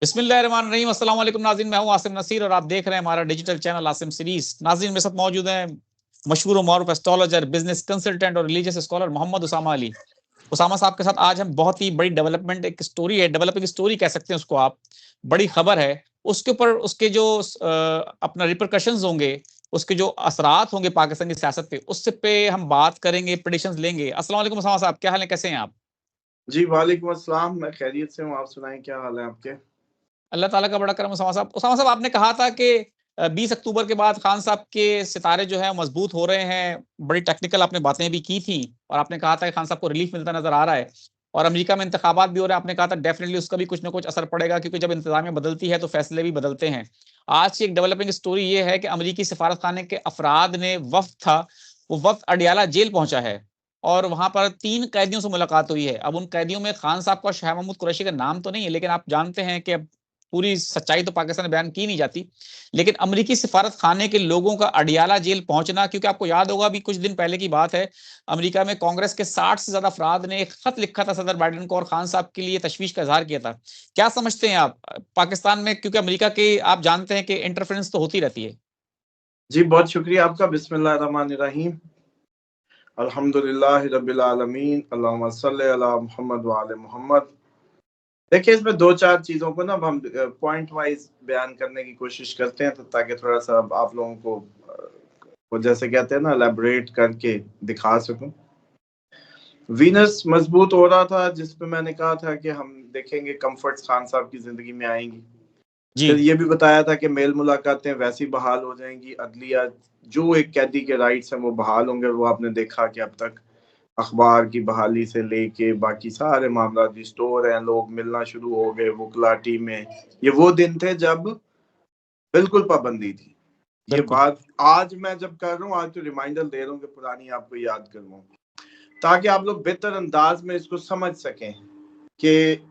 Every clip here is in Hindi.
बिस्मिल्लाहिर्रहमानिर्रहीम। अस्सलाम वालेकुम नाज़रीन, मैं हूं आसिम नसीर और आप देख रहे हैं हमारा डिजिटल चैनल आसिम सीरीज। नाज़रीन, मेरे साथ मौजूद हैं मशहूर और मारूफ एस्ट्रोलॉजर, बिजनेस कंसल्टेंट और रिलीजियस स्कॉलर मोहम्मद उसामा अली। उसामा साहब के साथ आज हम बहुत ही बड़ी डेवलपमेंट, एक स्टोरी है, डेवलपिंग स्टोरी कह सकते हैं उसको आप, बड़ी खबर है, उसके ऊपर उसके जो अपना रिपरकशंस होंगे, उसके जो असरात होंगे पाकिस्तान की सियासत पे, उससे पे हम बात करेंगे, प्रेडिक्शंस लेंगे। अस्सलाम वालेकुम उसामा साहब, क्या हाल है, कैसे हैं आप? जी वालेकुम अस्सलाम। मैं खैरियत से हूँ, आप सुनाएं क्या हाल है आपके? अल्लाह ताला का बड़ा करम। उसामा साहब, आपने कहा था कि 20 अक्टूबर के बाद खान साहब के सितारे जो है मजबूत हो रहे हैं, बड़ी टेक्निकल आपने बातें भी की थी और आपने कहा था कि खान साहब को रिलीफ मिलता नजर आ रहा है और अमेरिका में इंतखाबात भी हो रहे हैं। आपने कहा था डेफिनेटली उसका भी कुछ ना कुछ असर पड़ेगा, क्योंकि जब इंतजामिया बदलती है तो फैसले भी बदलते हैं। आज की एक डेवलपिंग स्टोरी ये है कि अमरीकी सफारत खाने के अफराद ने, वफ्द था, वो वफ्द अडियाला जेल पहुंचा है और वहां पर 3 कैदियों से मुलाकात हुई है। अब उन कैदियों में खान साहब का, शाह महमूद कुरैशी का नाम तो नहीं है, लेकिन आप जानते हैं कि अब पूरी सच्चाई तो पाकिस्तान में बयान की नहीं जाती। लेकिन अमेरिकी सिफारत खाने के लोगों का अडियाला जेल पहुंचना, क्योंकि आपको याद होगा अभी कुछ दिन पहले की बात है, अमेरिका में कांग्रेस के 60 से ज्यादा अफराद ने एक खत लिखा था सदर बाइडेन को और खान साहब के लिए तशवीश का इजहार किया था। क्या समझते हैं आप पाकिस्तान में, क्योंकि अमेरिका के आप जानते हैं कि इंटरफेरेंस तो होती रहती है। जी बहुत शुक्रिया आपका। बिस्मिल्लाहिर्रहमानिर्रहीम। अल्हम्दुलिल्लाहि रब्बिल आलमीन, अल्लाहुम्मा सल्ली अला मुहम्मद व आले मुहम्मद। देखिए, इसमें दो चार चीजों को ना हम पॉइंट वाइज बयान करने की कोशिश करते हैं, तो ताकि थोड़ा सा आप लोगों को वो जैसे कहते हैं ना, एलैबोरेट करके दिखा सकूं। वीनस मजबूत हो रहा था, जिसपे मैंने कहा था कि हम देखेंगे कंफर्ट्स खान साहब की जिंदगी में आएंगी। जी, फिर ये भी बताया था कि मेल मुलाकातें वैसी बहाल हो जाएंगी, अदलिया जो एक कैदी के राइट्स हैं वो बहाल होंगे। वो आपने देखा कि अब तक अखबार की बहाली से लेके बाकी सारे मामला रिस्टोर हैं, लोग मिलना शुरू हो गए वकला टीम में। ये वो दिन थे जब बिल्कुल पाबंदी थी। ये बिल्कुल। बात आज मैं जब कर रहा हूँ, आज तो रिमाइंडर दे रहा हूँ कि पुरानी आपको याद करवाऊँ, ताकि आप लोग बेहतर अंदाज में इसको समझ सकें कि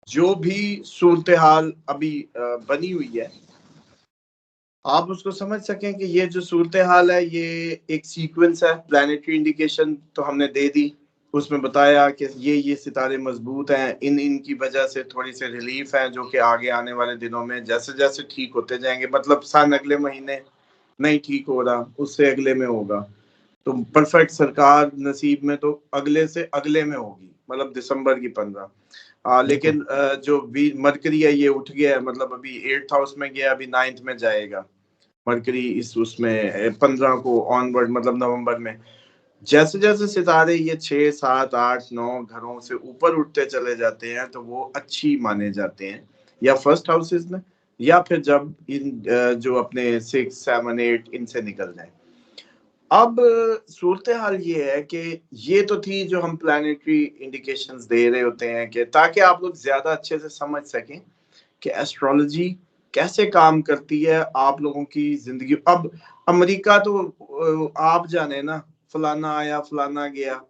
जो भी सूरत हाल अभी बनी हुई है, आप उसको समझ सकें कि ये जो सूरत हाल है ये एक सीक्वेंस है। प्लानिटरी इंडिकेशन तो हमने दे दी, उसमें बताया कि ये सितारे मजबूत हैं, इनकी वजह से थोड़ी सी रिलीफ है, जो कि आगे आने वाले दिनों में जैसे जैसे ठीक होते जाएंगे, मतलब सन अगले महीने नहीं ठीक हो रहा, उससे अगले में होगा, तो परफेक्ट सरकार नसीब में तो अगले से अगले में होगी, मतलब दिसंबर की 15। बिल्कुल। लेकिन जो भी मरकरी है ये उठ गया है, मतलब अभी 8th हाउस में गया, अभी 9th में जाएगा मरकरी। इस उसमें 15 को ऑनवर्ड, मतलब नवंबर में जैसे जैसे सितारे ये 6 7 8 9 घरों से ऊपर उठते चले जाते हैं, तो वो अच्छी माने जाते हैं, या फर्स्ट हाउसेस में, या फिर जब इन जो अपने 6 7 8 इनसे निकल जाए। अब सूरत हाल ये है कि ये तो थी जो हम प्लानिटरी इंडिकेशंस दे रहे होते हैं, कि ताकि आप लोग ज्यादा अच्छे से समझ सकें कि एस्ट्रोलॉजी कैसे काम करती है आप लोगों की जिंदगी। अब अमेरिका तो आप जाने ना, फलाना आया फलाना गया,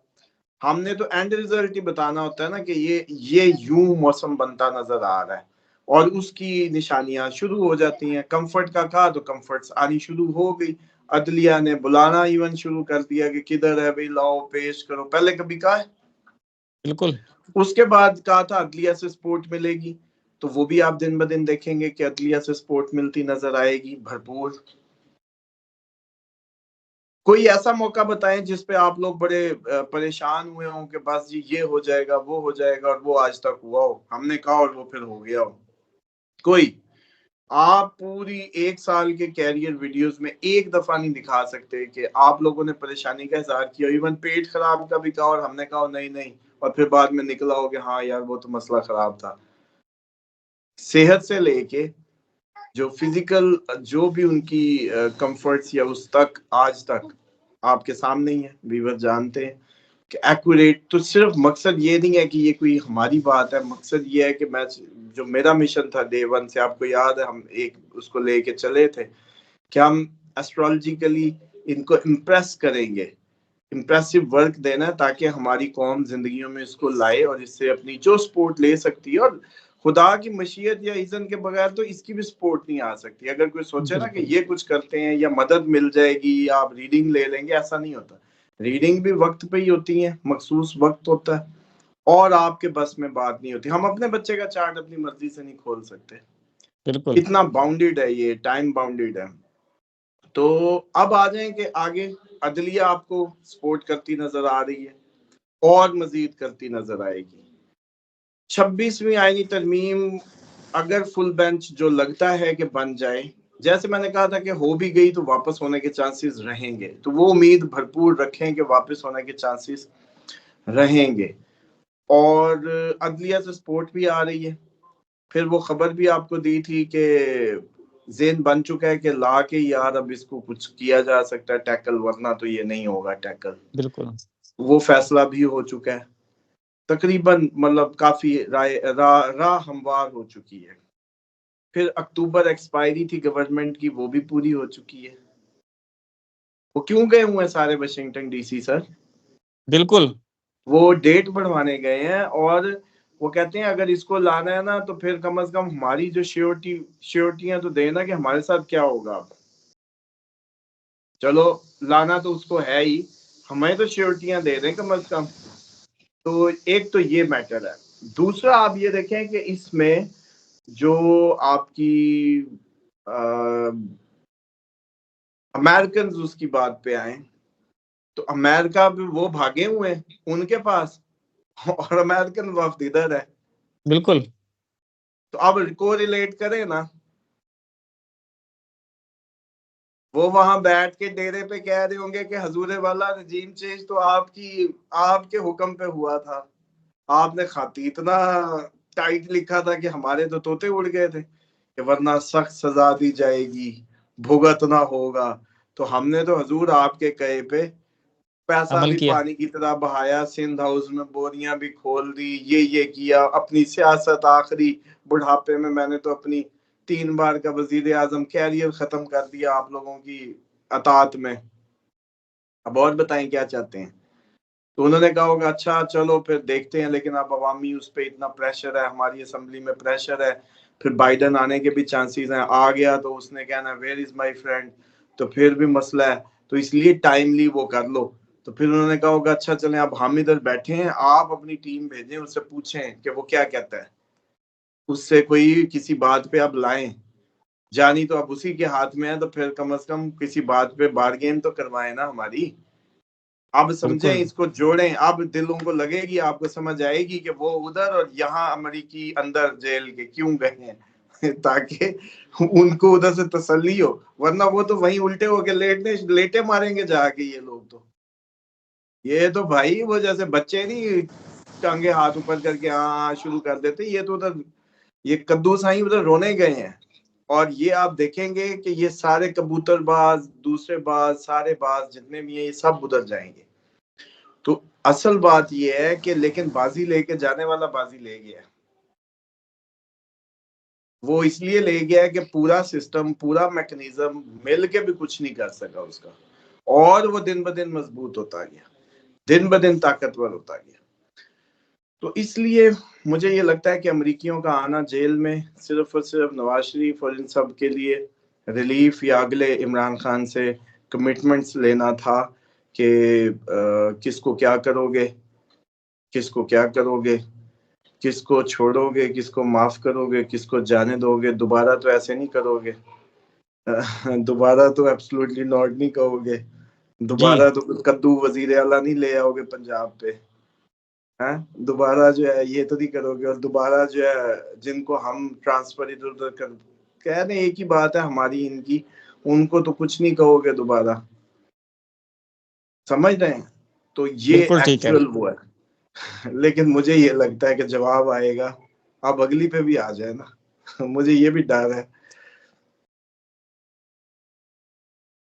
हमने तो एंड रिजल्ट ही बताना होता है ना, कि ये यूं मौसम बनता नजर आ रहा है, और उसकी निशानियां शुरू हो जाती हैं। कंफर्ट का कहा तो कंफर्ट्स आनी शुरू हो गई, अदलिया ने बुलाना इवन शुरू कर दिया कि किधर है भाई, लाओ पेश करो। पहले कभी कहा है? बिल्कुल। उसके बाद कहा था अदलिया से सपोर्ट मिलेगी, तो वो भी आप दिन ब दिन देखेंगे कि अदलिया से सपोर्ट मिलती नजर आएगी भरपूर। कोई ऐसा मौका बताएं जिसपे आप लोग बड़े परेशान हुए हों कि बस जी ये हो जाएगा वो हो जाएगा, और वो आज तक हुआ हो, हमने कहा और वो फिर हो गया हो। कोई आप पूरी 1 साल के कैरियर वीडियोस में एक दफा नहीं दिखा सकते कि आप लोगों ने परेशानी का इजहार किया, इवन पेट खराब का भी कहा और हमने कहा नहीं नहीं, और फिर बाद में निकला हो कि हाँ यार वो तो मसला खराब था। सेहत से लेके जो फिजिकल जो भी उनकी कंफर्ट्स या उस तक आज तक आपके सामने ही है, व्यूअर जानते हैं कि एक्यूरेट। तो सिर्फ मकसद ये नहीं है कि ये कोई हमारी बात है, मकसद ये है कि मैं जो मेरा मिशन था डे वन से, आपको याद है हम एक उसको लेके चले थे कि हम एस्ट्रोलॉजिकली इनको इम्प्रेस करेंगे, इम्प्रेसिव वर्क देना है, ताकि हमारी कौम जिंदगियों में इसको लाए और इससे अपनी जो सपोर्ट ले सकती है। और खुदा की मशीयत या इज़्ज़त के बगैर तो इसकी भी सपोर्ट नहीं आ सकती। अगर कोई सोचे ना कि बिल्कुल। ये कुछ करते हैं या मदद मिल जाएगी या आप रीडिंग ले लेंगे, ऐसा नहीं होता। रीडिंग भी वक्त पे ही होती है, मखसूस वक्त होता है, और आपके बस में बात नहीं होती। हम अपने बच्चे का चार्ट अपनी मर्जी से नहीं खोल सकते, बिल्कुल इतना बाउंडेड है, ये टाइम बाउंडेड है। तो अब आ जाएं कि आगे अदलिया आपको सपोर्ट करती नजर आ रही है और मजीद करती नजर आएगी। 26वीं आईनी तरमीम अगर फुल बेंच जो लगता है कि बन जाए, जैसे मैंने कहा था कि हो भी गई तो वापस होने के चांसेस रहेंगे, तो वो उम्मीद भरपूर रखें कि वापस होने के चांसेस रहेंगे। और अदलिया से सपोर्ट भी आ रही है। फिर वो खबर भी आपको दी थी कि जेन बन चुका है कि ला के यार अब इसको कुछ किया जा सकता है टैकल, वरना तो ये नहीं होगा टैकल। बिल्कुल वो फैसला भी हो चुका है तकरीबन, मतलब काफी राह हमवार हो चुकी है। फिर अक्टूबर एक्सपायरी थी गवर्नमेंट की, वो भी पूरी हो चुकी है। वो क्यों गए हुए हैं सारे वाशिंगटन डीसी सर? बिल्कुल वो डेट बढ़वाने गए हैं, और वो कहते हैं अगर इसको लाना है ना तो फिर कम से कम हमारी जो श्योरिटियां तो देना कि हमारे साथ क्या होगा। अब चलो लाना तो उसको है ही, हमें तो श्योरिटियां दे दें कम से कम। तो एक तो ये मैटर है। दूसरा आप ये देखें कि इसमें जो आपकी अमेरिकन उसकी बात पे आए, तो अमेरिका भी वो भागे हुए हैं उनके पास, और अमेरिकन वफ्द इधर है। बिल्कुल तो अब कोरिलेट करें ना, वो वहां बैठ के डेरे पे कह रहे होंगे कि हजूर वाला रजीम चेंज तो आपके हुक्म पे हुआ था, आपने खाती इतना टाइट लिखा था कि हमारे तो तोते उड़ गए थे कि वरना सख्त सजा दी जाएगी, भुगतना होगा। तो हमने तो हजूर आपके कहे पे पैसा अमल भी किया। पानी की तरह बहाया, सिंध हाउस में बोरियां भी खोल दी, ये किया, अपनी सियासत आखिरी बुढ़ापे में मैंने तो अपनी 3 बार का वजीर आजम कैरियर खत्म कर दिया आप लोगों की अतात में। अब और बताएं क्या चाहते हैं? तो उन्होंने कहा होगा अच्छा चलो फिर देखते हैं, लेकिन अब अवामी उस पर इतना प्रेशर है, हमारी असम्बली में प्रेशर है, फिर बाइडन आने के भी चांसेस हैं, आ गया तो उसने कहना वेयर इज माय फ्रेंड, तो फिर भी मसला है, तो इसलिए टाइमली वो कर लो। तो फिर उन्होंने कहा होगा अच्छा चलें अब हम इधर बैठे हैं, आप अपनी टीम भेजें, उससे पूछें कि वो क्या कहता है, उससे कोई किसी बात पे अब लाएं। जानी तो अब उसी के हाथ में है, तो फिर कम से कम किसी बात पे बार्गेन तो करवाए ना हमारी। अब समझें, बिल्कुल इसको जोड़ें, अब दिलों को लगेगी, आपको समझ आएगी कि वो उधर और यहाँ अमेरिकी अंदर जेल के क्यों गए हैं ताकि उनको उधर से तसल्ली हो, वरना वो तो वहीं उल्टे होके लेटे मारेंगे जाके ये लोग। तो ये तो भाई वो जैसे बच्चे नहीं टांगे हाथ ऊपर करके हाँ शुरू कर देते, ये तो उधर ये कद्दू साई उधर रोने गए हैं। और ये आप देखेंगे कि ये सारे कबूतरबाज, दूसरे बाज, सारे बाज जितने भी हैं ये सब उधर जाएंगे। तो असल बात यह है कि लेकिन बाजी लेके जाने वाला बाजी ले गया। वो इसलिए ले गया है कि पूरा सिस्टम, पूरा मैकेनिज्म मिल के भी कुछ नहीं कर सका उसका, और वो दिन ब दिन मजबूत होता गया, दिन ब दिन ताकतवर होता गया। तो इसलिए मुझे ये लगता है कि अमरीकियों का आना जेल में सिर्फ और सिर्फ नवाज शरीफ और इन सब के लिए रिलीफ, या अगले इमरान खान से कमिटमेंट्स लेना था कि किसको क्या करोगे, किसको क्या करोगे, किसको छोड़ोगे, किसको माफ करोगे, किसको जाने दोगे, दोबारा तो ऐसे नहीं करोगे, दोबारा तो एब्सोल्युटली नॉट नहीं कहोगे, जी दोबारा तो कद्दू वजीर आला नहीं ले आओगे पंजाब पे, हैं, दोबारा जो है ये तो नहीं करोगे, और दोबारा जो है जिनको हम ट्रांसफर इधर उधर कर कह रहे एक ही बात है हमारी इनकी, उनको तो कुछ नहीं कहोगे दोबारा। समझ रहे हैं? तो ये बिल्कुल ठीक है। एक्चुअल वो है। लेकिन मुझे ये लगता है कि जवाब आएगा, अब अगली पे भी आ जाए ना मुझे ये भी डर है।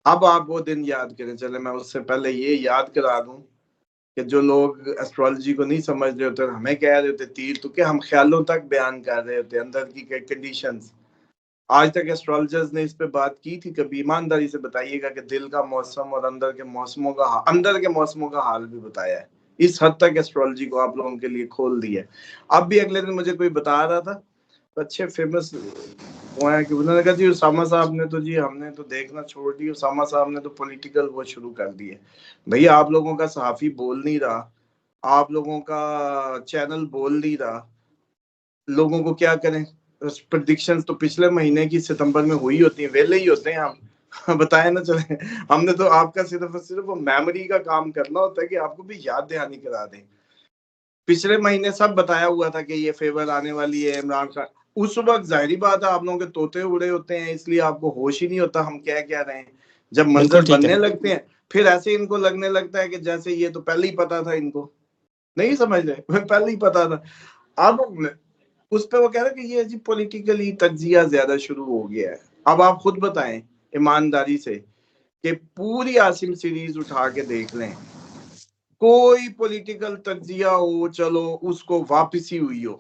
अब आप वो दिन याद करें, चले मैं उससे पहले ये याद करा दूं कि जो लोग एस्ट्रोलॉजी को नहीं समझ रहे होते, हमें कह रहे होते तीर तुके, हम ख्यालों तक बयान कर रहे होते अंदर की कंडीशंस। आज तक एस्ट्रोलॉजर्स ने इस पे बात की थी कभी? ईमानदारी से बताइएगा कि दिल का मौसम और अंदर के मौसमों का हाल भी बताया है? इस हद तक एस्ट्रोलॉजी को आप लोगों के लिए खोल दिया है। अब भी अगले दिन मुझे कोई बता रहा था, अच्छे फेमस वो है कि उन्होंने कहा जी उसामा साहब ने तो, जी हमने तो देखना छोड़ दिया, उसामा साहब ने तो पॉलिटिकल वो शुरू कर दिए। भैया आप लोगों का सहाफी बोल नहीं रहा, आप लोगों का चैनल बोल नहीं रहा, लोगों को क्या करें? प्रेडिक्शंस तो पिछले महीने की सितंबर में हुई होती है, वेले ही होते हैं हम। बताए ना चले, हमने तो आपका सिर्फ वो मेमोरी का काम करना होता है कि आपको भी याद दहानी करा दें। पिछले महीने सब बताया हुआ था कि ये फेवर आने वाली है इमरान खान। उस वक्त जाहिर बात है आप लोगों के तोते उड़े होते हैं, इसलिए आपको होश ही नहीं होता हम कह क्या रहे हैं। जब मंजर बिल्कुल ठीक बनने है। लगते हैं फिर ऐसे इनको लगने लगता है कि जैसे ये तो पहले ही पता था, इनको नहीं समझ रहे, पहले ही पता था। अब उस पे वो कह रहे कि ये जी पॉलिटिकली तज्जिया ज्यादा शुरू हो गया है। अब आप खुद बताएं ईमानदारी से कि पूरी आसिम सीरीज उठा के देख लें, कोई पॉलिटिकल तज्जिया हो चलो उसको वापसी हुई हो,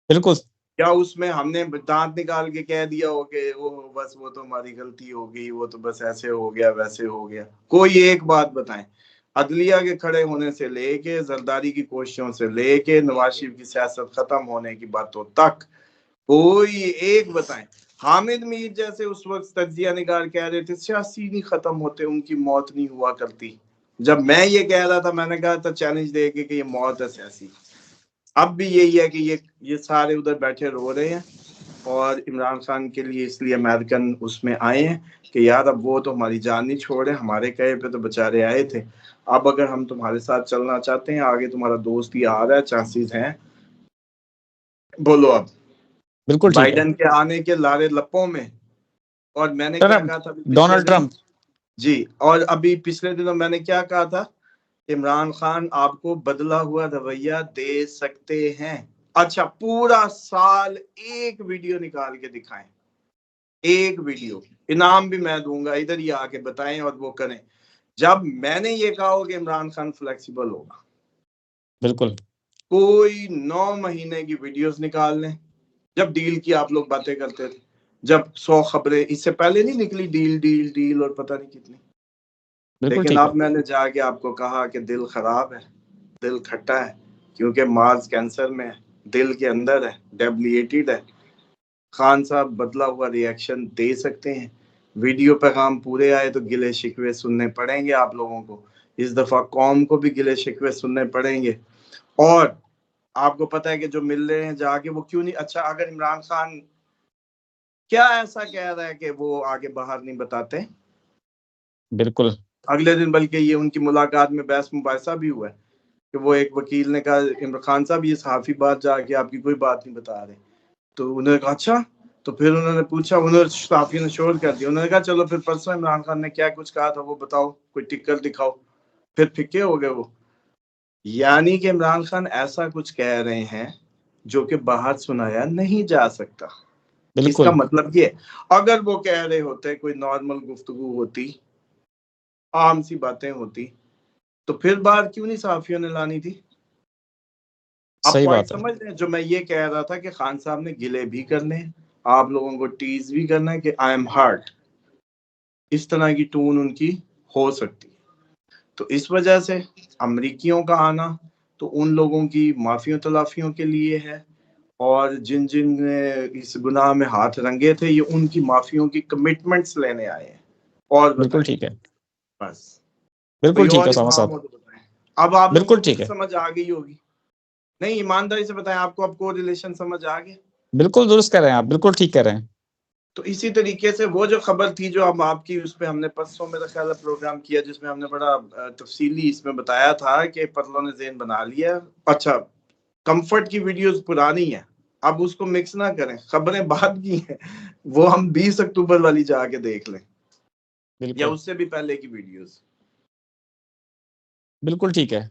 बिल्कुल या उसमें हमने दांत निकाल के कह दिया हो कि वो बस वो तो हमारी गलती हो गई, वो तो बस ऐसे हो गया वैसे हो गया। कोई एक बात बताएं, अदलिया के खड़े होने से लेके जरदारी की कोशिशों से लेके नवाज शरीफ की सियासत खत्म होने की बातों तक कोई एक बताएं। हामिद मीर जैसे उस वक्त तज्जिया निगार कह रहे थे सियासी नहीं खत्म होते, उनकी मौत नहीं हुआ करती। जब मैं ये कह रहा था मैंने कहा था चैलेंज दे के कि ये मौत है सियासी। अब भी यही है कि ये सारे उधर बैठे रो रहे हैं और इमरान खान के लिए इसलिए अमेरिकन उसमें आए हैं कि यार अब वो तो हमारी जान नहीं छोड़े, हमारे कहे पे तो बेचारे आए थे। अब अगर हम तुम्हारे साथ चलना चाहते हैं, आगे तुम्हारा दोस्त ही आ रहा है, चांसेस हैं, बोलो अब। बिल्कुल ठीक है। बाइडेन के आने के लारे लप्पों में। और मैंने क्या ट्रम्प, कहा था अभी पिछले डोनाल्ड दिनों? ट्रम्प। जी, और अभी पिछले दिनों मैंने क्या कहा था? इमरान खान आपको बदला हुआ रवैया दे सकते हैं। अच्छा, पूरा साल एक वीडियो निकाल के दिखाएं, एक वीडियो, इनाम भी मैं दूंगा, इधर ही आके बताएं और वो करें। जब मैंने ये कहा हो कि इमरान खान फ्लेक्सिबल होगा, बिल्कुल कोई 9 महीने की वीडियोस निकाल लें, जब डील की आप लोग बातें करते थे, जब 100 खबरें इससे पहले नहीं निकली, डील डील डील और पता नहीं कितनी। बिल्कुल लेकिन ठीक है। अब मैंने जाके आपको कहा कि दिल खराब है, दिल खट्टा है, क्योंकि मार्स कैंसर में है, दिल के अंदर है, डेबिलिटेड है। खान साहब बदला हुआ रिएक्शन दे सकते हैं। वीडियो पैगाम पूरे आए तो गिले शिकवे सुनने पड़ेंगे आप लोगों को। इस दफा कौम को भी गिले शिकवे सुनने पड़ेंगे। और आपको पता है कि जो मिल रहे हैं जाके वो क्यों नहीं, अच्छा अगर इमरान खान क्या ऐसा कह रहा है कि वो आगे बाहर नहीं बताते? बिल्कुल अगले दिन बल्कि ये उनकी मुलाकात में बहस मुबासा भी हुआ है कि वो एक वकील ने कहा इमरान खान साहब ये सहाफी बात जाके आपकी कोई बात नहीं बता रहे। तो उन्होंने कहा अच्छा। तो फिर उन्होंने पूछा, उन्होंने सहाफी ने शोर कर दिया, उन्होंने कहा चलो फिर परसों इमरान खान ने क्या कुछ कहा था वो बताओ, कोई टिक्कर दिखाओ। फिर फिक्के हो गए वो। यानी कि इमरान खान ऐसा कुछ कह रहे हैं जो कि बाहर सुनाया नहीं जा सकता। इसका बिल्कुल मतलब ये, अगर वो कह रहे होते, कोई नॉर्मल गुफ्तगू होती, आम सी बातें होती, तो फिर बाहर क्यों नहीं सहाफियों ने लानी थी? आप सही पॉइंट बात है। समझ रहे हैं? जो मैं ये कह रहा था कि खान साहब ने गिले भी करने हैं, आप लोगों को टीज भी करना है कि आई एम हर्ट, इस तरह की टून उनकी हो सकती है। तो इस वजह से अमरीकियों का आना तो उन लोगों की माफियों तलाफियों के लिए है, और जिन जिन ने इस गुनाह में हाथ रंगे थे ये उनकी माफियों की कमिटमेंट्स लेने आए हैं। और बिल्कुल बताएं, ठीक है। बस कोई बिल्कुल ठीक और है उसामा इल्हाम साहब। हो तो बताएं। अब आप लोगों बिल्कुल को ठीक फिर है। समझ आ गई होगी। नहीं, ईमानदारी से बताएं, आपको अब को रिलेशन समझ आ गया? बिल्कुल दुरुस्त कह रहे हैं आप, बिल्कुल ठीक कह रहे हैं। तो इसी तरीके से वो जो खबर थी जो अब आपकी, उस पर हमने परसों मेरा ख्याल है प्रोग्राम किया जिसमें हमने बड़ा तफसीली इसमें बताया था कि पतलों ने जेन बना लिया। अच्छा, कंफर्ट की वीडियोस पुरानी है, अब उसको मिक्स ना करें, खबरें बाद की हैं, वो हम 20 अक्टूबर वाली जाके देख लें, या बिल्कुल उससे भी पहले की वीडियोस। बिल्कुल ठीक है।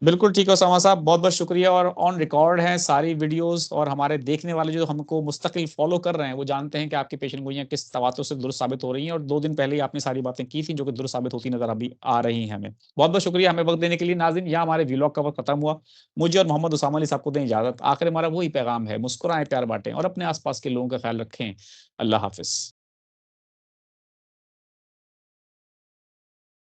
बिल्कुल ठीक है उसामा साहब, बहुत बहुत शुक्रिया। और ऑन रिकॉर्ड हैं सारी वीडियोस, और हमारे देखने वाले जो हमको मुस्तकिल फॉलो कर रहे हैं वो जानते हैं कि आपकी पेशन गोइयां किस तवातुर से दुरुस्त साबित हो रही हैं। और 2 दिन पहले ही आपने सारी बातें की थी जो कि दुरुस्त साबित होती नजर अभी आ रही हैं हमें। बहुत बहुत शुक्रिया हमें वक्त देने के लिए। नाज़रीन, यहाँ हमारे व्लॉग का वक्त खत्म हुआ। मुझे और मोहम्मद उसामा अली साहब को दें इजाजत। आखिर हमारा वही पैगाम है, मुस्कुराएं, प्यार बांटें और अपने आसपास के लोगों का ख्याल रखें। अल्लाह हाफिज।